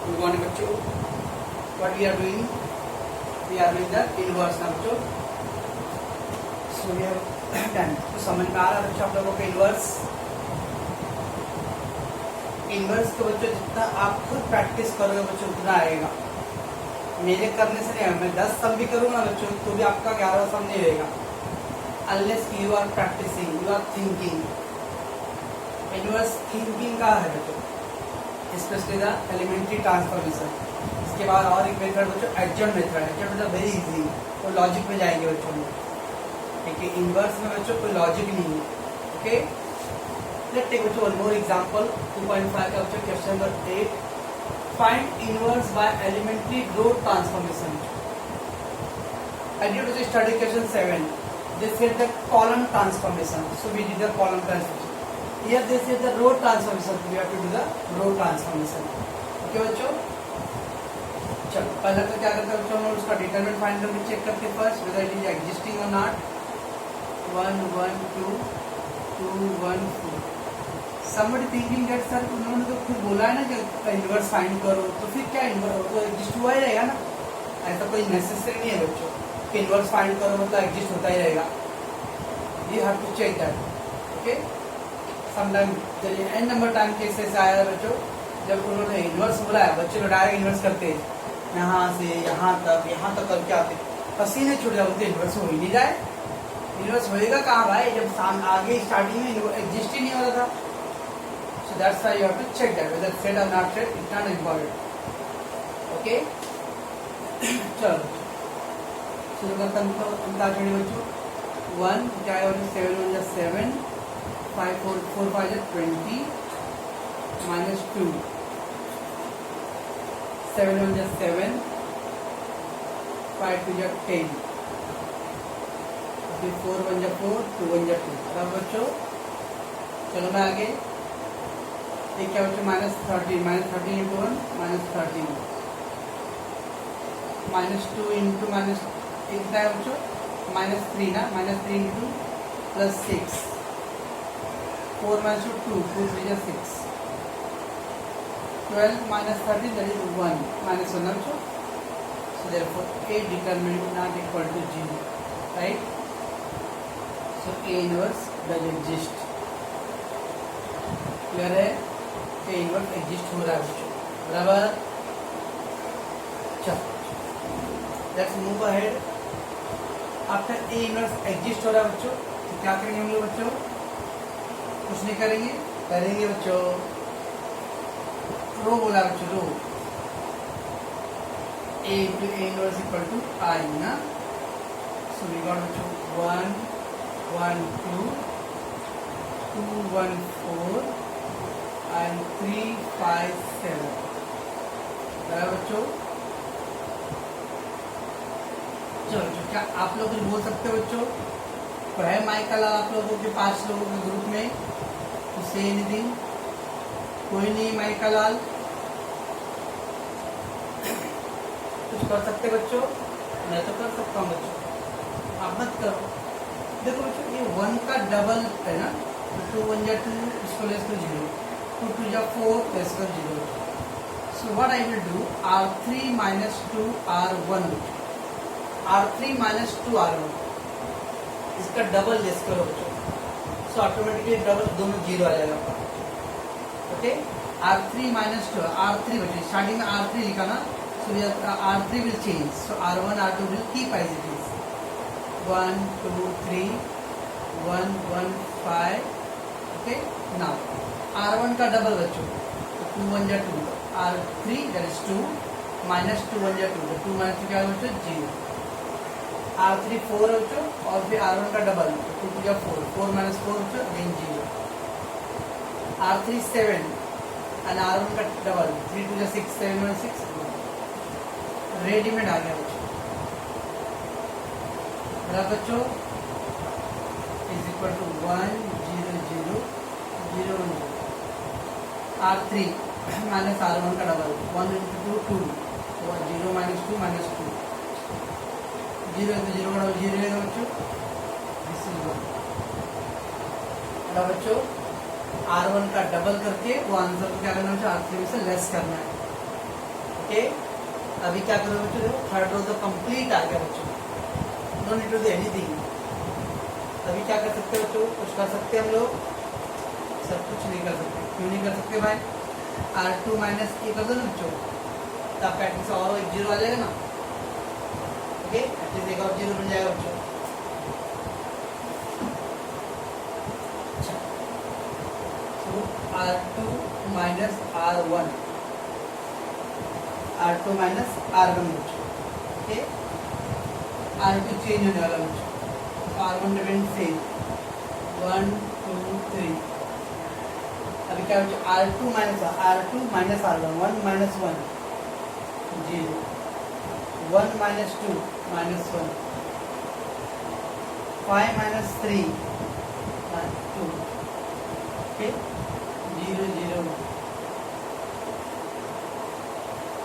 Good morning बच्चों, what we are doing, we are doing the inverse ना बच्चों। So we have done. तो समझ में आ रहा है बच्चों आप लोगों को इनवर्स। इनवर्स तो बच्चों जितना आप खुद प्रैक्टिस करोगे बच्चों उतना आएगा। मेरे करने से नहीं, मैं 10 सम भी करूंगा बच्चों तो भी आपका 11 सम नहीं होगा unless you are practising, you are thinking. Inverse thinking का है बच्चों, स्पेशली द एलिमेंट्री ट्रांसफॉर्मेशन। इसके बाद और एक मेथड बच्चों एडजॉइंट मेथड है। एडजॉइंट मतलब वेरी इजी, तो लॉजिक में जाएंगे बच्चों में। ठीक है, इनवर्स में बच्चों कोई लॉजिक नहीं है। ओके, लेट्स टेक बच्चों वन मोर एग्जांपल 2.5 का बच्चों question number 8। Find inverse by elementary row transformation. I did also study question 7. They said the column transformation, so we did the column transformation. Here they said the row transformation, we have to do the row transformation. Okay बच्चों, चलो पहले तो क्या करते हैं बच्चों, हम उसका डिटरमिनेंट फाइंड करके चेक करते हैं first whether it is existing और not. 1 1 2 2 1 4। somebody thinking that sir उन्होंने तो खुद बोला है ना कि इनवर्स फाइंड करो, तो फिर क्या इनवर्स तो एग्जिस्ट हुआ ही रहेगा ना। ऐसा कोई नेसेसरी नहीं है बच्चों कि इनवर्स फाइंड करो मतलब एग्जिस्ट होता ही रहेगा। You have to check that. Okay, sometime चलिए एन नंबर टाइम केसेस आया है बच्चों जब उन्होंने इनवर्स बोला है, बच्चे लोग डायरेक्ट इनवर्स करते हैं यहाँ से यहाँ तक करके आते पसीने छूट जाते, बोलते इनवर्स हो ही नहीं जाए। इनवर्स होएगा कहाँ भाई, जब आगे स्टार्टिंग में एग्जिस्ट ही नहीं हो रहा था। So that's why you have to check that whether set और not set, it's not important. Okay, चलो शुरू करता हूँ बच्चों। 1 क्या है 7 1 7, 5 4 4 5 20 -2, 7 1 7, 5 2 10, 4 1 4, 2 1 2। अब बच्चों चलो मैं आगे। एक क्या बच्चों -13 -13 इंटू 1 -13, -2 इंटू माइनस कितना है बच्चों -3 ना, -3 into +6, 4 -2 2 2 3 6, 12 -13 that is 1 -1 also. So therefore A determinant not equal to 0, right? So A inverse does exist. Clear है, A inverse exist हो रहा है बच्चों, बराबर। चलो let's move ahead. After A inverse exist हो रहा है बच्चों तो क्या करेंगे हम लोग बच्चों, कुछ नहीं करेंगे बच्चों रो बोला बच्चों, रो A into A inverse equal to I ना। सो वी गॉट बच्चों 1 1 2 2 1 4 and 3 5 7, बराबर बच्चों। चलो क्या आप लोग कुछ बोल सकते हो बच्चों, तो है माइकल आप लोगों के 5 लोगों के ग्रुप में, तो से एनीथिंग, कोई नहीं माइकल लाल कुछ कर सकते बच्चों, मैं तो कर सकता हूँ बच्चों, आप मत करो। देखो बच्चों ये 1 का डबल है ना, तो 2 1 2 इसको लेस कर 0, 2 2 4 लेस कर 0। So what I will do, R3 -2 R1, R3 -2 R1 इसका डबल लेस करो बच्चों, सो ऑटोमेटिकली डबल दोनों 0 आ जाएगा आपका। ओके, R3 -2 R3 बच्चों स्टार्टिंग में R3 लिखा ना, so R3 will change, so R1 R2 will keep as it is. 1 2 3 1 1 5। Okay, now R1 का डबल बच्चों, तो 2 1 2, R3 दैट इज 2 -2 1 2, 2 -2 क्या बच्चों 0। R3 4 बच्चों और फिर R1 का डबल 2 2 4, 4 -4 बच्चों अगेन 0। R3 7 और R1 का डबल 3 2 6 7 1 6, रेडीमेड आ गया बच्चों, बराबर बच्चों। Is equal to 1 0 0 0 1 0। R3 -R1 का डबल 1 × 2 2, 0 -2 -2, 0 तो 0 का डबल 0 रहेगा बच्चों, दिस इज 1। बच्चों R1 का डबल करके वो आंसर को क्या करना है, R3 में से लेस करना है। ओके, अभी क्या करो बच्चों, देखो थर्ड रो तो कंप्लीट आ गया बच्चों, no need to do anything. अभी क्या कर सकते हो बच्चों, कुछ कर सकते हैं हम लोग, सब कुछ नहीं कर सकते। क्यों नहीं कर सकते भाई, R2 माइनस ए कर दो ना बच्चों, तो आपका एटलीस्ट और एक जीरो आ जाएगा ना। ओके, एटलीस्ट एक और जीरो बन जाएगा बच्चों। अच्छा, तो R2 minus R1, R2 minus R1 बच्चों। ओके, R2 चेंज होने वाला बच्चों, R1 रिमेन सेम, 1 2 3। अभी क्या बच्चों, R2 minus R1, 1 minus 1 0, 1 minus 2 minus 1, 5 minus 3 2। Okay, 0 0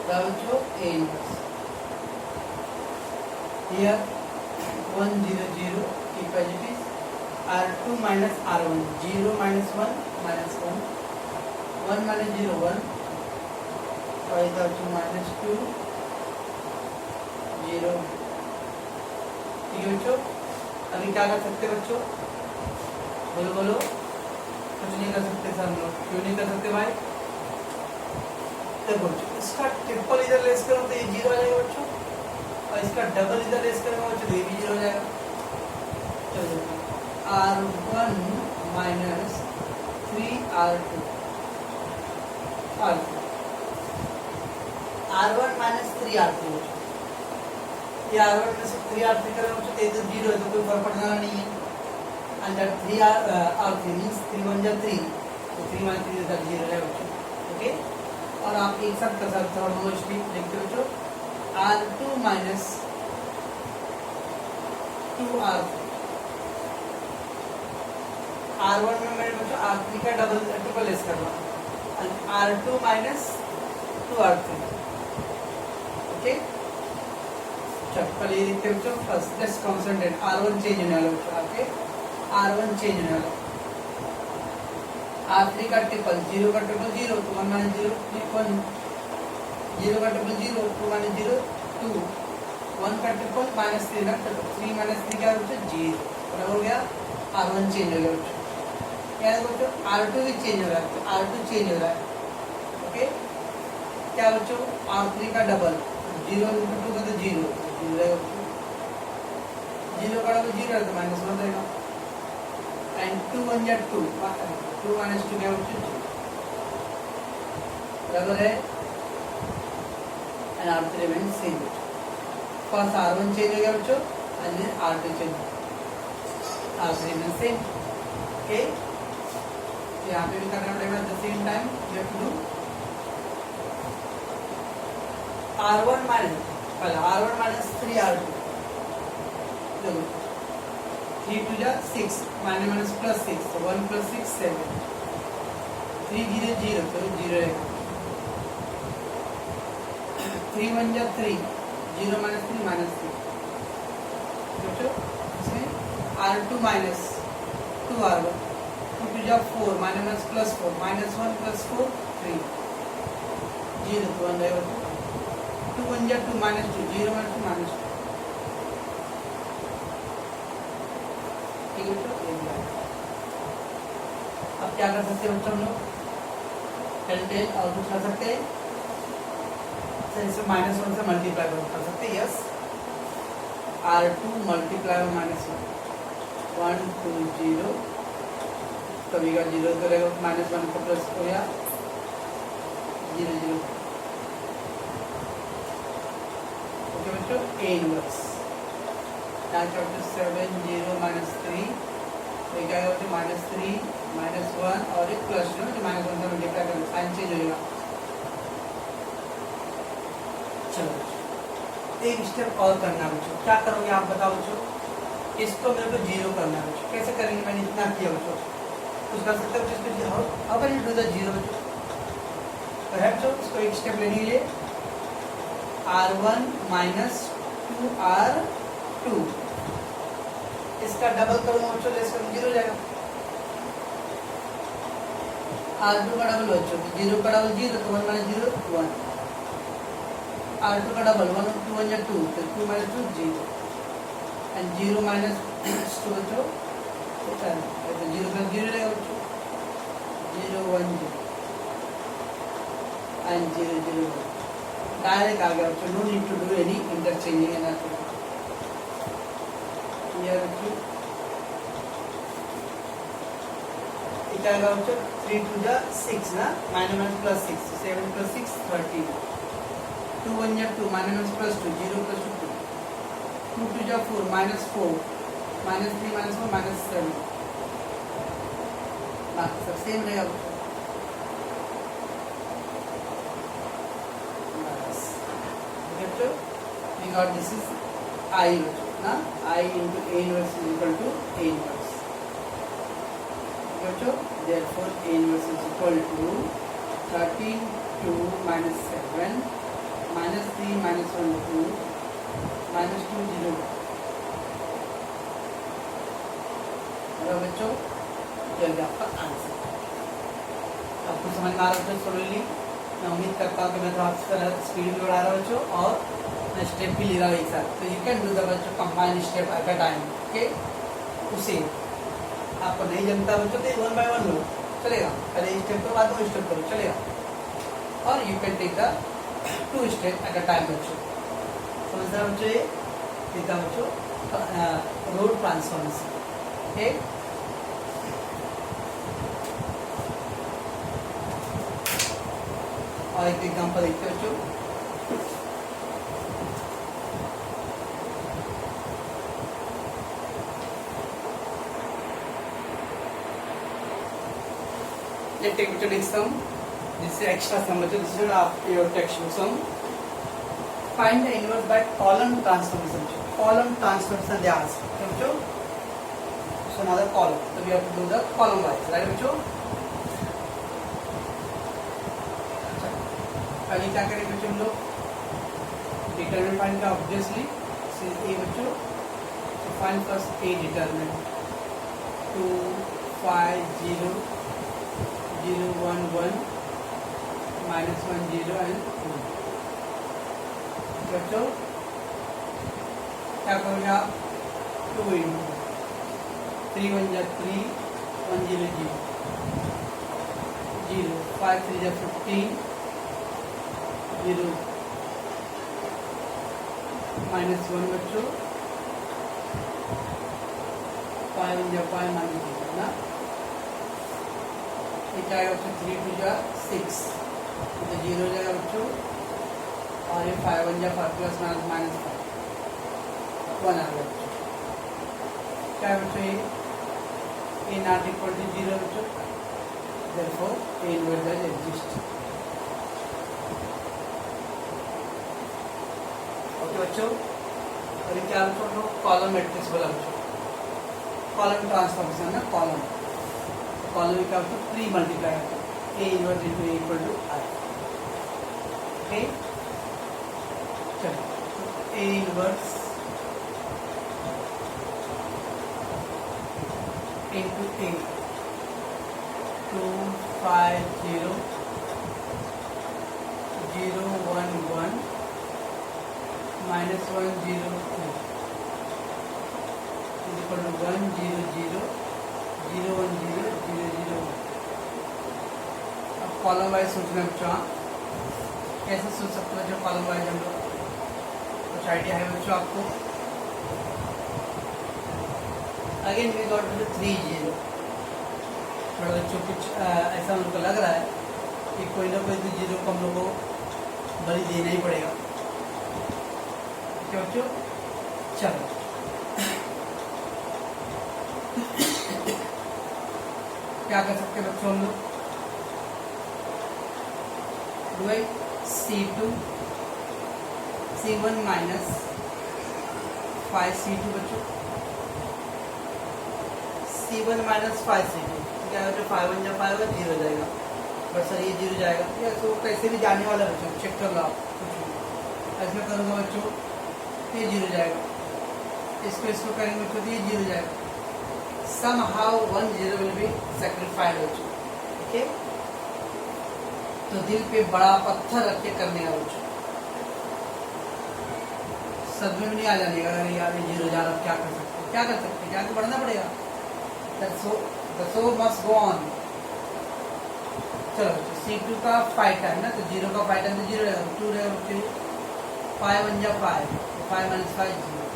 1 बच्चों A inverse. Here 1 0 0 keep as it is, R2 minus R1, 0 minus 1 minus 1, 1 minus 0 1, 5 minus 2 0। ठीक है बच्चों, अभी क्या कर सकते बच्चों, बोलो बोलो। कुछ नहीं कर सकते सर हम लोग, क्यों नहीं कर सकते भाई, देखो इसका ट्रिपल इधर लेस करो तो ये जीरो आ जाएगा बच्चों, और इसका डबल इधर लेस करेंगे बच्चों तो ये भी जीरो हो जाएगा। चलो, R1 minus 3R2, R1 minus 3R2, ये R1 में से 3R3 करेंगे बच्चों तो ये तो जीरो है, तो कोई फर्क पड़ने वाला नहीं है। and that 3R3 means 3 1 जा 3, तो 3 minus 3 इधर जीरो है बच्चों। ओके, और आप एक साथ कर सकते हो, मोस्टली देखते बच्चों, R2 माइनस 2R3, R1 में मेरे बच्चों R3 का डबल ट्रिपल लेस करना, R2 माइनस 2R3। ओके, चलो पहले ये देखते बच्चों, first let's concentrate, R1 change होने वाला बच्चों, आपके R1 चेंज होने वाला, R3 का ट्रिपल, 0 का ट्रिपल 0, तो 1 माइनस 0 1, 0 का ट्रिपल 0, 2 माइनस 0 2, 1 का ट्रिपल माइनस 3 का ट्रिपल, 3 माइनस 3 क्या बच्चों 0, बराबर हो गया, R1 चेंज हो गया बच्चों। क्या है बच्चों, R2 भी चेंज हो रहा है, तो R2 चेंज हो रहा है। ओके, क्या बच्चों, R3 का डबल, 0 इंटू 2 का तो 0 रहेगा बच्चों, 0 का डबल 0 है तो माइनस 1 रहेगा, एंड 2 1 जा 2, 2 माइनस 2 क्या बच्चों 2, बराबर है, एंड R3 रिमेन सेम बच्चों। फर्स्ट R1 चेंज हो गया बच्चों, and then R2 change, R3 remain same. Okay, यहाँ पे भी करना पड़ेगा the same time, you have to do R1 minus, पहले R1 माइनस 3R2, देखो 3 2 जा 6, माइनस माइनस प्लस 6, तो 1 प्लस 6 7, 3 0 0 तो 0 है, 3 1 जा 3, 0 माइनस 3 माइनस 3, बच्चों इसमें R2 माइनस 2R1, 2 2 जा 4, minus minus plus 4, minus 1 plus 4 3, 0 तो 1 रहेगा, 2 1 जा 2 माइनस 2, 0 माइनस 2 माइनस 2। ठीक है बच्चों, अब क्या कर सकते हैं बच्चों हम लोग, टेल और कुछ कर सकते हैं, इसमें माइनस 1 से मल्टीप्लाई कर सकते हैं, यस, R2 मल्टीप्लाई में माइनस 1 2 0, कभी का 0 करेगा, माइनस 1 का प्लस हो गया 0 0। ओके बच्चों, A इनवर्स, यहाँ चौबीस 7 0 माइनस 3, तो क्या होगा माइनस 3 माइनस 1 और एक प्लस जो माइनस 1 का मल्टीप्लाई करेंगे, साइन चेंज होगा। चलो एक स्टेप और करना है बच्चों, क्या करोगे आप बताओ बच्चों, इसको मेरे को 0 करना है बच्चों, कैसे करेंगे, मैंने इतना किया बच्चों, कुछ कर सकते हो बच्चों, how can you do the 0 बच्चों, तो है बच्चों इसको एक स्टेप ले लीजिए, R1 माइनस 2R2, इसका डबल करूंगा बच्चों, लेस करूंगा 0 हो जाएगा, R2 का डबल बच्चों, 0 का डबल 0, तो 1 माइनस 0 1, R2 का डबल 1 2 1 2 तो 2 minus 2 0 and 0 minus 2 बच्चों तो 0 का 0 रहेगा बच्चों 0 1 0 and 0 0 1 डायरेक्ट आ गया बच्चों no need to do any interchanging and nothing clear बच्चों क्या आएगा बच्चों 3 2 जा 6 ना माइनस प्लस 6 7 प्लस 6 13 2 1 जा 2 माइनस प्लस 2 0 प्लस 2 2 2 जा 4 minus 4 minus 3 minus 4 minus 7 बाकी सब सेम रहेगा बस बच्चों we got this is I ना I into A inverse is equal to A inverse बच्चों therefore A inverse is equal to 13 2 minus 7 minus 3 minus 1 2 minus 2 0 बच्चों जल्दी आपका आंसर आपको समझ में आ रहा है सोल्यूली मैं उम्मीद करता हूँ कि मैं तो आपसे स्पीड भी बढ़ा रहा हूँ बच्चों और मैं स्टेप भी ले रहा हूँ एक साथ तो यू कैन डू द बच्चों combine step at a time okay उसे आपको नहीं जमता बच्चों तो 1 by 1 लो चलेगा पहले स्टेप करो बाद में स्टेप करो चलेगा और you can take the 2 step at a time बच्चों समझ रहे बच्चों ये देखा बच्चों रोड ट्रांसफॉर्मेशन ओके और एक एग्जांपल देखते हैं बच्चों let's take the next sum this is extra sum this is your textbook sum find the inverse by column transformation they ask okay bachcho so another column so we have to do the column wise right bachcho पहले क्या करेंगे बच्चों हम लोग determinant find का obviously ए बच्चों तो find first A determinant 2 5 0 0 1 1 minus 1 0 and 2 बच्चों क्या करोगे आप 2 into 3 1 जा 3 1 0 0 0 5 3 जा 15 0 minus 1 बच्चों 5 1 जा 5 minus 1 ना ये क्या आएगा बच्चों 3 2 जा 6 तो 0 हो जाएगा बच्चों और ये 5 1 जा 5 प्लस माइनस 5 1 आ गया बच्चों क्या है बच्चों ये नॉट इक्वल टू 0 बच्चों therefore A inverse does exist okay बच्चों और ये क्या बच्चों कॉलम मैट्रिक्स बोला बच्चों कॉलम ट्रांसफॉर्मेशन है कॉलम कॉलम का बच्चों 3 मल्टीप्लाई करता A inverse into A equal to I okay चलो A inverse into A 2 5 0 0 1 1 minus 1 0 2 is equal to 1 0 0 0 1 0 0 0 1 अब कॉलम वाइज सोचना बच्चों कैसे सोच सकते हो बच्चों कॉलम वाइज हम लोग कुछ आइडिया है बच्चों आपको अगेन वी गॉट 3 0 थोड़ा बच्चों कुछ ऐसा उनको लग रहा है कि कोई ना कोई तो जीरो को हम लोग को बलि देना ही पड़ेगा बच्चों चलो क्या कर सकते हैं बच्चों हम लोग C2 C1 माइनस 5 C2 बच्चों C1 माइनस 5 C2 क्या है 5 1 जा 5 0 हो जाएगा बट सर ये 0 जाएगा या तो कैसे भी जाने वाला बच्चों चेक कर लो आप कुछ ऐसा करूँगा बच्चों ये 0 जाएगा इसको करेंगे बच्चों तो ये 0 जाएगा somehow 1 0 will be sacrificed बच्चों ओके तो दिल पे बड़ा पत्थर रख के करने का बच्चों सदमे में नहीं आ जाने का, अरे यार 0 जा रहा, क्या कर सकते, क्या कर सकते, क्या आगे बढ़ना पड़ेगा। the show must go on। चलो C2 का 5 टाइम ना, तो 0 का 5 टाइम तो 0 रहेगा, 2 रहेगा बच्चे, 5 1 जा 5, 5 - 5 0,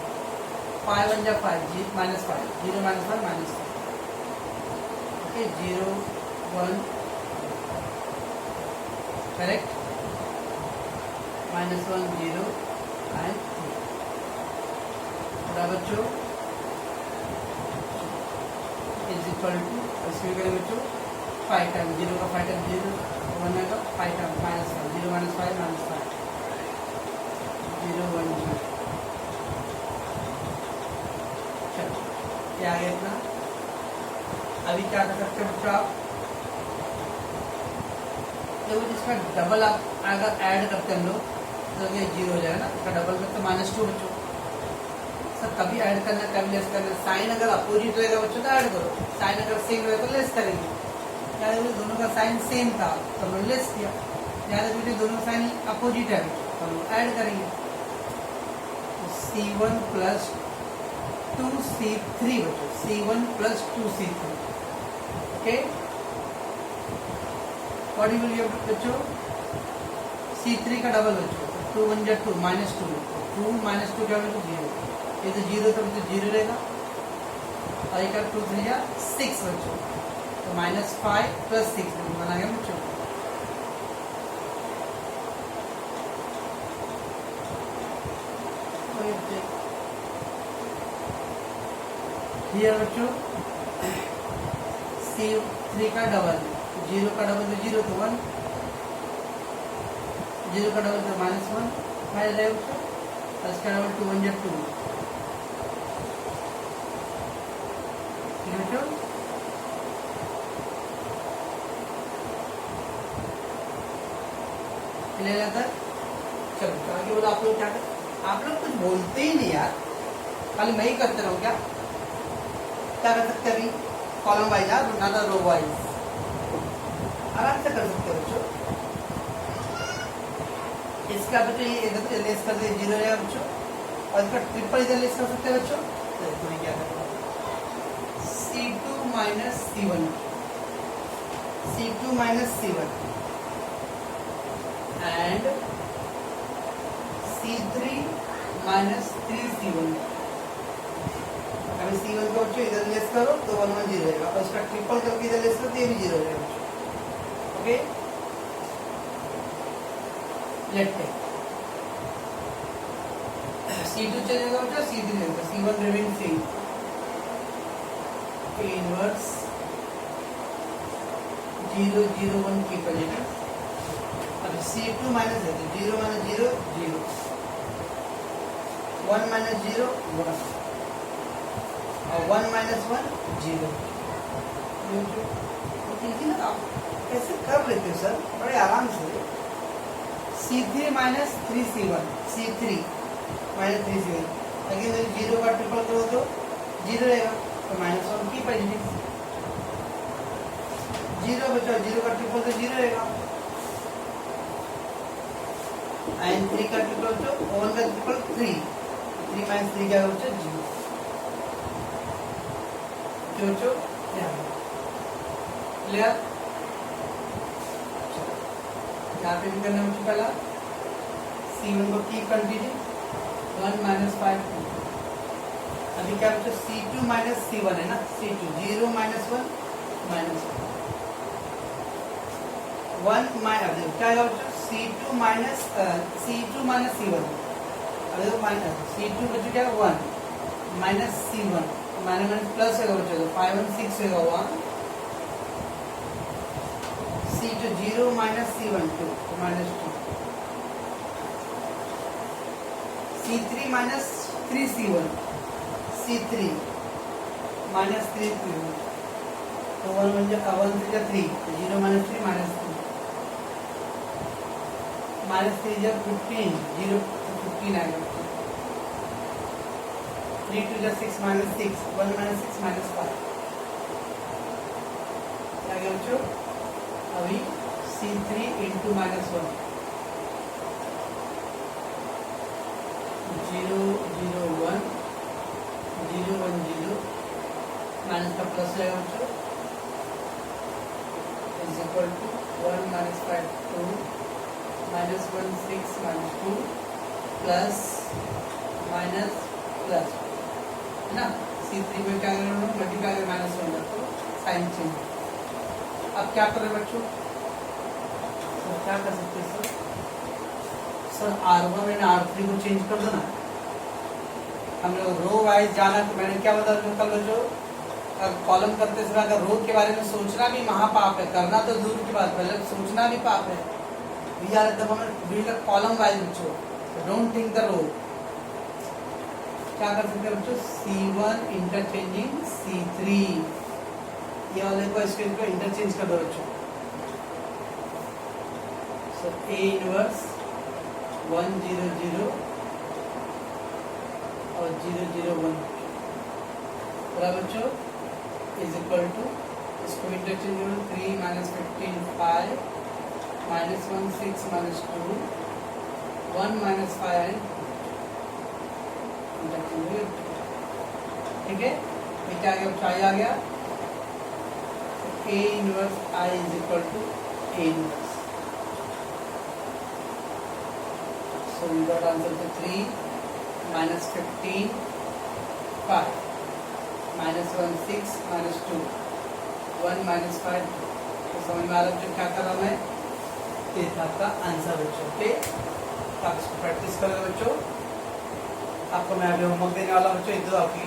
5 1 जा 5 -5, 0 - 5 -5, ओके 0 1 करेक्ट, -1 0 and 2 बच्चों इज इक्वल टू, इसमें करें बच्चों 5 टाइम, 0 का 5 टाइम 0, 1 का 5 टाइम -5, 0 - 5 -5, 0 1 0। चलो ये आ गया इतना। अभी क्या कर सकते हैं बच्चों आप, देखो जिसका डबल आप अगर ऐड करते हैं हम लोग तो ये 0 हो जाएगा ना, इसका डबल में तो -2 बच्चों। सर कभी ऐड करना कभी लेस करना, साइन अगर अपोजिट रहेगा बच्चों तो ऐड करो, साइन अगर सेम रहेगा तो लेस करेंगे। याद रखिए दोनों का साइन सेम था तो हम लोग लेस किया, याद रखिए दोनों का साइन अपोजिट है तो हम लोग ऐड करेंगे। तो C1 + 2C3 बच्चों, C1 + 2C3, okay what will be बच्चों, C3 का डबल बच्चों, 2 1 जा 2 -2, 2 - 2 क्या बच्चों 0, ये तो 0 तो बच्चों 0 रहेगा, और एक 2 3 जा 6 बच्चों, तो -5 + 6 बना गया बच्चों। हियर बच्चों C3 का डबल, 0 का डबल तो 0 तो 1, 0 का डबल तो -1 फाइल रहे बच्चों, और इसका डबल 2 1 जा 2, ठीक है बच्चों। क्लियर है सर, चलो आगे बोलो आप लोग क्या कर, आप लोग कुछ बोलते ही नहीं यार, खाली मैं ही करते रहो, क्या कर सकते हैं अभी, कॉलम वाइज यार ना तो रो वाइज, आराम से कर सकते हो बच्चों। इसका बच्चों ये इधर से लेस कर दे 0 रहेगा बच्चों, और इसका ट्रिपल इधर लेस कर सकते हैं बच्चों। तो तुम्हें क्या करना, C2 - C1, C2 - C1 and C3 - 3C1। अभी C1 को बच्चों इधर लेस करो तो 1 1 0 रहेगा, और इसका ट्रिपल करके इधर लेस करो तो ये भी 0 रहेगा बच्चों, ओके। लेट्स टेक C2 चलेगा बच्चों, C3 चलेगा, C1 रिमेन सेम, इनवर्स 0 0 1 की पड़ेगा। अब C2 माइनस है तो 0 - 0 0, 1 - 0 1, और 1 - 1 0। देखिए ना आप कैसे कर लेते हो सर, बड़े आराम से। C3 - 3C1, C3 - 3C1, अगर 0 का ट्रिपल करो तो 0 रहेगा, तो -1 की पॉजिटिव 0 बचा, 0 का ट्रिपल तो 0 रहेगा, एंड 3 का ट्रिपल तो 1 का ट्रिपल 3, 3 - 3 क्या बचा 0, जो क्लियर। यहाँ पे भी करना मुझे पहला C1 को कीप कंटिन्यू, 1 - 5 2, अभी क्या बच्चों C2 - C1 है ना, C2 0 - 1 -1, 1 क्या है बच्चों C2 - C1, अब देखो C2 बच्चों क्या 1 - C1 माइनस प्लस होगा बच्चों, तो 5 1 6 होगा 1, C2 0 - C1 2 तो -2, C3 - 3C1, C3 - 3C1, तो 1 1 3 0 - 3 -3 जब 15 0 तो 15 आएगा, 3 2 6 - 6 1 - 6 -5 क्या गया बच्चों। अभी C3 × -1 0 प्लस जाएगा बच्चों is equal to 1 minus 5 2 minus 1 6 minus 2 plus minus plus है ना। C3 में क्या करें मल्टीप्लाई कर माइनस होगा तो साइन चेंज। अब क्या करें बच्चों, तो क्या कर सकते हैं सर R1 एंड R3 को चेंज कर दो ना। हम लोग रो वाइज जाना, तो मैंने क्या बताया कल बच्चों, कॉलम करते समय अगर रो के बारे में सोचना भी महापाप है, करना तो दूर की बात, पहले सोचना भी पाप है। We are the moment build a column wise बच्चों, डोंट थिंक द रो। क्या कर सकते हैं बच्चों, C1 इंटरचेंजिंग C3, ये वाले को स्क्रीन को इंटरचेंज कर दो बच्चों। सो A इनवर्स 1 0 0 और 0 0 1 बराबर बच्चों इज इक्वल टू, इसको इंटरचेंज करो 3 minus 15 5 minus 1 6 minus 2 1 minus 5 interchange, ठीक है। ये क्या आ गया बच्चों, आ गया A inverse I is equal to A inverse. So we got answer to 3 minus 15 5 minus 1 6 minus 2 1 minus 5। तो समझ में आ रहा है क्या कर रहा मैं, ये था आपका आंसर बच्चों। ओके, आप इसको प्रैक्टिस करें बच्चों। आपको मैं अभी होमवर्क देने वाला बच्चों, एक दो आपकी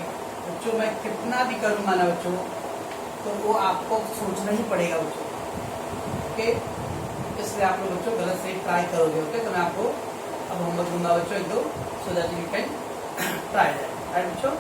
बच्चों, मैं कितना भी करूँगा ना बच्चों, तो वो आपको सोचना ही पड़ेगा बच्चों। ओके, इसलिए आप लोग बच्चों गलत से ट्राई करोगे। ओके, तो मैं आपको अब होमवर्क दूंगा बच्चों एक दो, so that you can try that, right बच्चों।